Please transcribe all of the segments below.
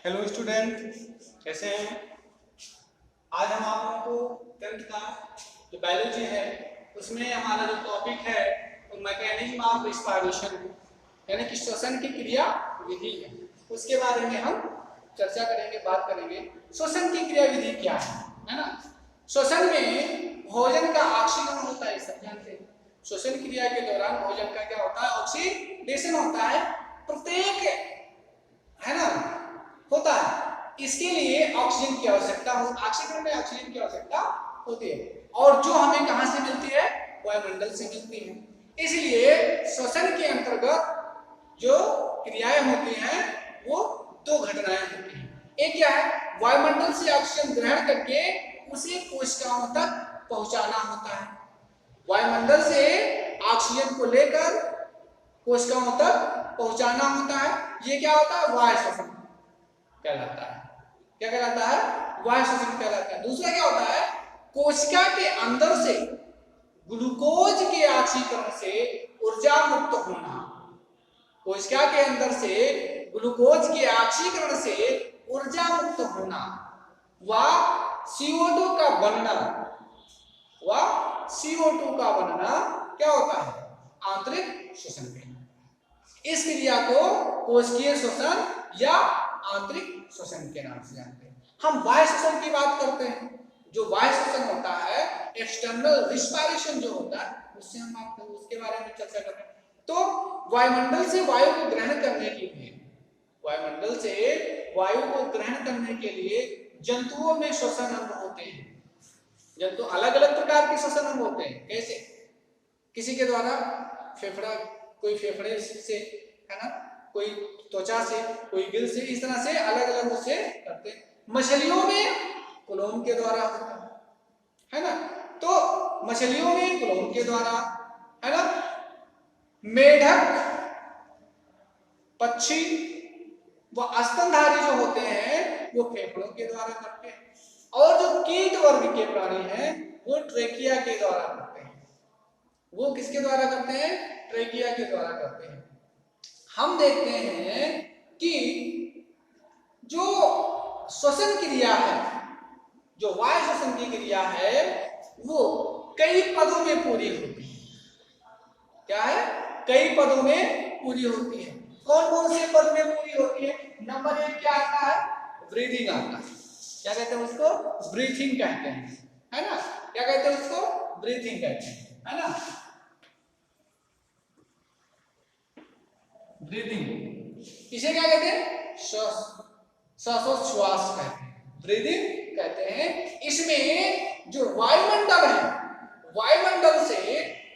Hello student, कैसे हैं? आज हम आप लोगों को 10th का जो बायोलॉजी है उसमें हमारा जो टॉपिक है वो मैकेनिज्म ऑफ रिस्पायरेशन है, यानी कि श्वसन की क्रिया विधि है। उसके बारे में हम चर्चा करेंगे, बात करेंगे। श्वसन की क्रिया विधि क्या है ना? श्वसन में भोजन का ऑक्सीकरण होता है, सब जानते हैं। श्वसन क्रिया के दौरान भोजन का क्या होता है? ऑक्सीडेशन होता है, प्रत्येक है ना होता है। इसके लिए ऑक्सीजन की आवश्यकता हो, ऑक्सीजन में ऑक्सीजन की आवश्यकता होती है, और जो हमें कहां से मिलती है? वायुमंडल से मिलती है। इसलिए श्वसन के अंतर्गत जो क्रियाएं होती हैं वो दो घटनाएं होती हैं। एक क्या है? वायुमंडल से ऑक्सीजन ग्रहण करके उसे कोशिकाओं तक पहुंचाना होता है। वायुमंडल से ऑक्सीजन को लेकर कोशिकाओं तक पहुंचाना होता है। ये क्या होता है? वायु श्वसन कहलाता है। क्या कहलाता है? वायु श्वसन कहलाता है। दूसरा क्या होता है? कोशिका के अंदर से ग्लूकोज के ऑक्सीकरण से ऊर्जा मुक्त होना। कोशिका के अंदर से ग्लूकोज के ऑक्सीकरण से ऊर्जा मुक्त होना व CO2 का बनना क्या होता है? आंतरिक श्वसन कहलाता है। इस क्रिया को कोशिकीय श्वसन या आंतरिक श्वसन के नाम से जानते हैं। हम वायु श्वसन की बात करते हैं। जो वायु श्वसन होता है, एक्सटर्नल रिस्पायरेशन जो होता है, उससे हम बात करें, उसके बारे में चर्चा करते हैं। तो वायुमंडल से वायु को ग्रहण करने के लिए, वायुमंडल से वायु को ग्रहण करने के लिए जंतुओं में श्वसन अंग होते हैं। जंतु अलग अलग प्रकार के श्वसन अंग होते हैं। कैसे? किसी के द्वारा फेफड़ा, कोई फेफड़े से है ना, कोई त्वचा से, कोई गिल से, इस तरह से अलग अलग उससे करते हैं। मछलियों में कुलोम के द्वारा होता है ना, तो मछलियों में कुलोम के द्वारा है ना। मेढक, पक्षी व स्तनधारी जो होते हैं वो फेफड़ों के द्वारा करते हैं, और जो कीट वर्ग के प्राणी हैं वो ट्रेकिया के द्वारा करते हैं। वो किसके द्वारा करते हैं? ट्रेकिया के द्वारा करते हैं। हम देखते हैं कि जो श्वसन क्रिया है, जो वायु श्वसन की क्रिया है, वो कई पदों में पूरी होती है। क्या है? कई पदों में पूरी होती है। कौन कौन से पद में पूरी होती है? नंबर 1 क्या आता है? ब्रीदिंग आता है। क्या कहते हैं उसको? ब्रीथिंग कहते हैं, है ना। क्या कहते हैं उसको? ब्रीथिंग कहते हैं, है ना। ब्रीदिंग, इसे क्या कहते हैं? श्वासोच्छ्वास कहते हैं, ब्रीदिंग कहते हैं। इसमें जो वायुमंडल है, वायुमंडल से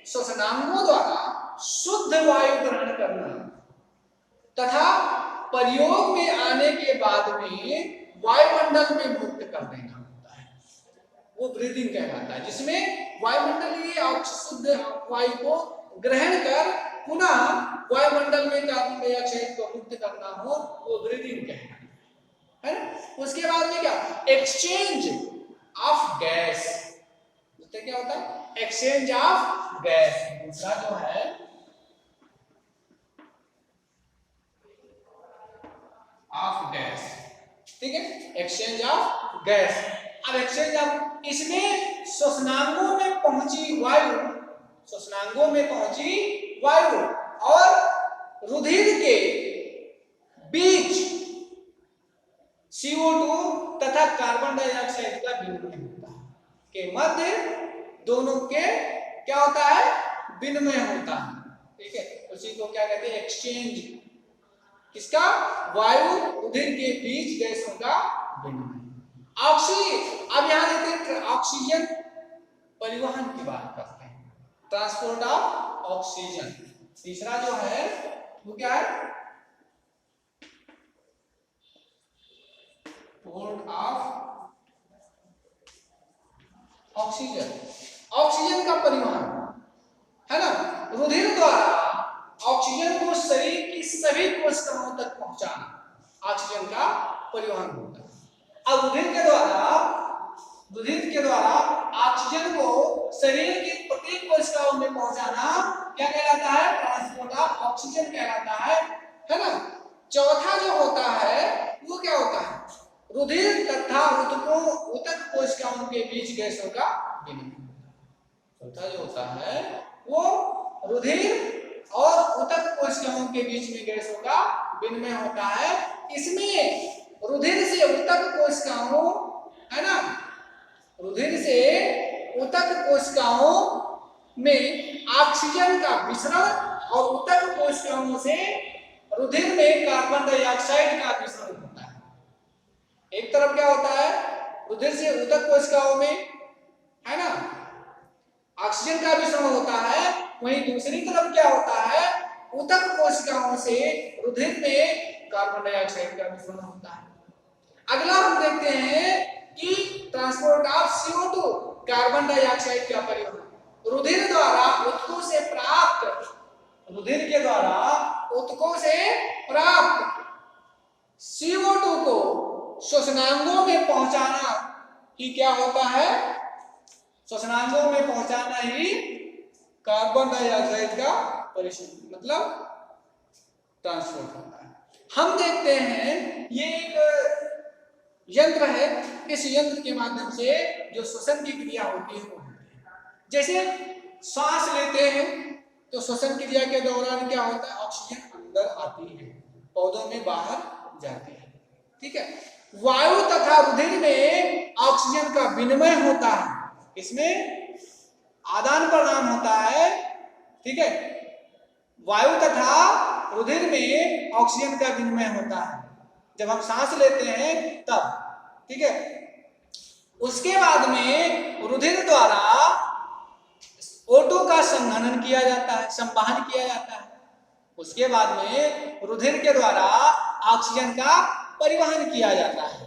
श्वसनांगों द्वारा शुद्ध वायु ग्रहण करना तथा प्रयोग में आने के बाद में वायुमंडल में मुक्त कर देना होता है, वो ब्रीदिंग कहलाता है। जिसमें वायुमंडलीय शुद्ध वायु को ग्रहण कर पुनः वायुमंडल में कार्बन डाइऑक्साइड को मुक्त करना हो, वो ब्रीदिंग कहलाता है। उसके बाद में क्या? Exchange of gas. तो क्या होता है? Exchange of gas. दूसरा जो है ऑफ गैस, ठीक है, एक्सचेंज ऑफ गैस। अब एक्सचेंज ऑफ, इसमें श्वसनांगों में पहुंची वायु और रुधिर के बीच CO2 तथा कार्बन डाइऑक्साइड का विनिमय होता है, के मध्य दोनों के क्या होता है? विनिमय होता है, ठीक है। उसी को क्या कहते हैं? एक्सचेंज। किसका? वायु रुधिर के बीच गैसों का विनिमय। अब यहां देखते हैं ऑक्सीजन परिवहन की बात करते हैं, ट्रांसपोर्ट ऑफ ऑक्सीजन। तीसरा जो है वो क्या है? Transport of oxygen. ऑक्सीजन का परिवहन, है ना। रुधिर द्वारा ऑक्सीजन को शरीर की सभी कोशिकाओं तक पहुंचाना ऑक्सीजन का परिवहन होता है। अब रुधिर के द्वारा ऑक्सीजन को शरीर की प्रत्येक कोशिकाओं में पहुंचाना क्या कहलाता है? ट्रांसपोर्ट ऑफ ऑक्सीजन कहलाता है ना। चौथा जो होता है वो क्या होता है? रुधिर तथा ऊतक कोशिकाओं के बीच गैसों का विनिमय। चौथा जो होता है वो रुधिर और ऊतक कोशिकाओं के बीच में गैसों का विनिमय होता है। इसमें रुधिर से ऊतक कोशिकाओं, है ना, रुधिर से ऊतक कोशिकाओं में ऑक्सीजन का मिश्रण और ऊतक कोशिकाओं से रुधिर में कार्बन डाइऑक्साइड का मिश्रण होता है। एक तरफ क्या होता है, रुधिर से ऊतक कोशिकाओं में, है ना, ऑक्सीजन का मिश्रण होता है, वहीं दूसरी तरफ क्या होता है, ऊतक कोशिकाओं से रुधिर में कार्बन डाइऑक्साइड का मिश्रण होता है। अगला हम देखते हैं कि transport of CO2 carbon dioxide का परिवहन। रुधिर द्वारा ऊतकों से प्राप्त, रुधिर के द्वारा ऊतकों से प्राप्त CO2 को श्वसनांगों में पहुंचाना ही क्या होता है, श्वसनांगों में पहुंचाना ही कार्बन डाइऑक्साइड का परिवहन मतलब ट्रांसपोर्ट होता है। हम देखते हैं ये एक यंत्र है, इस यंत्र के माध्यम से जो श्वसन की क्रिया होती है वो होती है। जैसे सांस लेते हैं तो श्वसन क्रिया के दौरान क्या होता है, ऑक्सीजन अंदर आती है, पौधों में बाहर जाती है, ठीक है। वायु तथा रुधिर में ऑक्सीजन का विनिमय होता है, इसमें आदान प्रदान होता है, ठीक है। वायु तथा रुधिर में ऑक्सीजन का विनिमय होता है जब हम सांस लेते हैं तब, ठीक है। उसके बाद में रुधिर द्वारा O2 का संघनन किया जाता है, संवहन किया जाता है। उसके बाद में रुधिर के द्वारा ऑक्सीजन का परिवहन किया जाता है,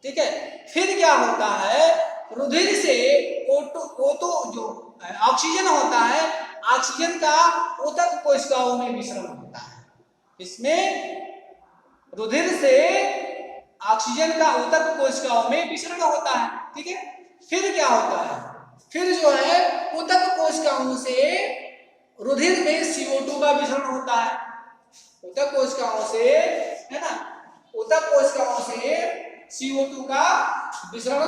ठीक है। फिर क्या होता है, रुधिर से O2 जो ऑक्सीजन होता है, ऑक्सीजन का ऊतक कोशिकाओं में मिश्रण होता है। इसमें रुधिर से ऑक्सीजन का ऊतक कोशिकाओं में मिश्रण होता है, ठीक है। फिर क्या होता है, फिर जो है ऊतक कोशिकाओं से रुधिर में CO2 का मिश्रण होता है। ऊतक कोशिकाओं से, है ना, ऊतक कोशिकाओं से CO2 का मिश्रण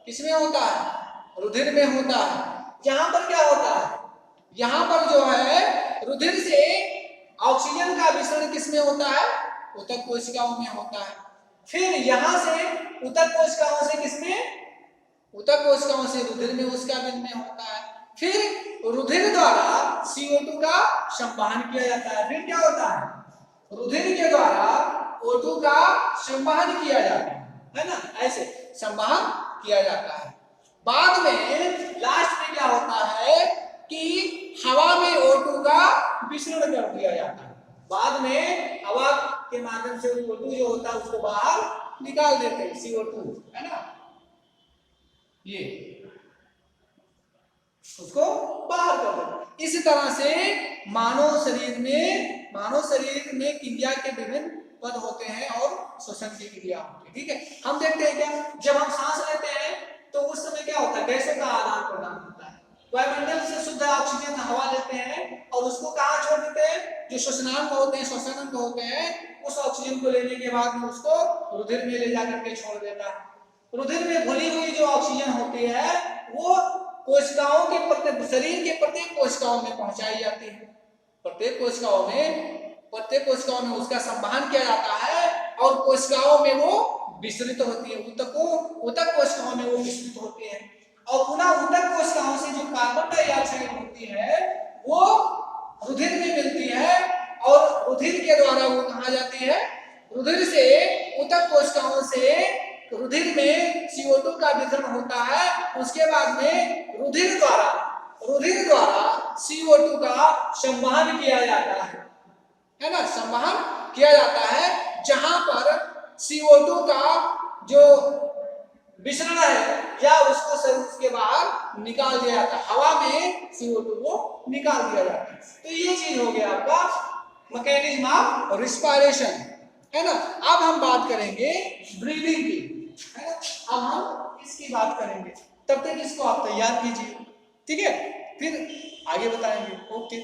किसमें होता है, रुधिर में होता है। यहाँ पर क्या होता है, यहाँ पर जो है रुधिर से ऑक्सीजन का मिश्रण किसमें होता है, ऊतक कोशिकाओं में होता है। फिर यहाँ से ऊतक कोशिकाओं से किसमें, ऊतक कोशिकाओं से रुधिर में उसका विनिमय होता है। फिर रुधिर द्वारा CO2 का संवहन किया जाता है। फिर क्या होता है, रुधिर के द्वारा O2 का संवहन किया जाता है ना, ऐसे संवहन किया जाता है। बाद में लास्ट में क्या होता है कि हवा में O2 का विसरण कर दिया जाता है। बाद में हवा के माध्यम से O2 जो होता है उसको बाहर निकाल देते हैं, CO2, है ना, ये उसको बाहर कर देते। इस तरह से मानव शरीर में क्रिया के विभिन्न पद होते हैं और श्वसन की क्रिया होती है, ठीक है। हम देखते हैं क्या, जब हम सांस लेते हैं तो उस समय क्या होता है, गैसों का आदान प्रदान होता है। वायुमंडल से शुद्ध ऑक्सीजन हवा लेते हैं और उसको कहाँ छोड़ देते हैं, जो श्वसनांग होते हैं, श्वसनांग होते हैं, उस ऑक्सीजन को लेने के बाद में उसको रुधिर में ले जाकर के छोड़ देता है। रुधिर में घुली हुई जो ऑक्सीजन होती है वो कोशिकाओं के प्रत्येक, शरीर के प्रत्येक कोशिकाओं में पहुंचाई जाती है। प्रत्येक कोशिकाओं में उसका संवहन किया जाता है और कोशिकाओं में वो विस्तृत होती है, ऊतक कोशिकाओं में वो विस्तृत होती है। और पुनः ऊतक कोशिकाओं से जो कार्बन डाइऑक्साइड होती है वो रुधिर में मिलती है और रुधिर के द्वारा वो कहाँ जाती है, रुधिर से ऊतक कोशिकाओं से रुधिर में CO2 का वितरण होता है। उसके बाद में रुधिर द्वारा CO2 का संवहन किया जाता है ना, संवहन किया जाता है। जहां पर CO2 का जो विसरण है या उसको शरीर के बाहर निकाल दिया जाता है, हवा में CO2 को निकाल दिया जाता है। तो ये चीज हो गया आपका मैकेनिज्म ऑफ रिस्पायरेशन, है ना। अब हम बात करेंगे ब्रीदिंग की, है ना। अब हम इसकी बात करेंगे, तब तक इसको आप तैयार कीजिए, ठीक है, फिर आगे बताएंगे। ओके।